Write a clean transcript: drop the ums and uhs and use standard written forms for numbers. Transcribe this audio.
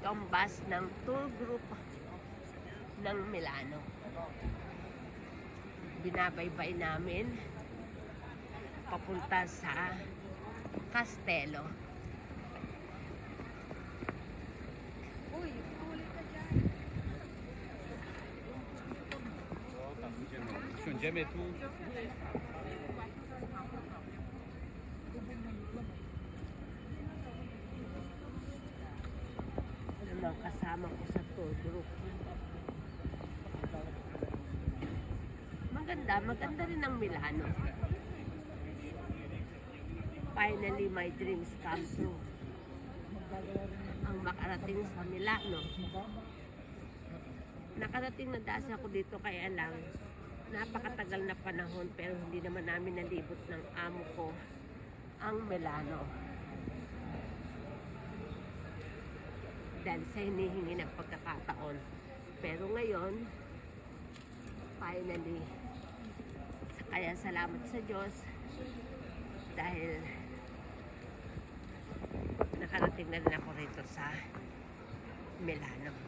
Ito ang bus ng tour group ng Milano. Binabaybay namin papunta sa Castello. Uy, huli ka dyan. Siądziemy tu. Naman kasama ko sa tour group. Maganda rin ang Milano. Finally, my dreams come true. Ang makarating sa Milano. Nakarating na dasa ako dito kaya lang napakatagal na panahon pero hindi naman namin nalibot ng amo ko ang Milano. Dahil sa hinihingi ng pagkakataon. Pero ngayon, finally, kaya salamat sa Diyos dahil nakarating na rin ako rito sa Milano.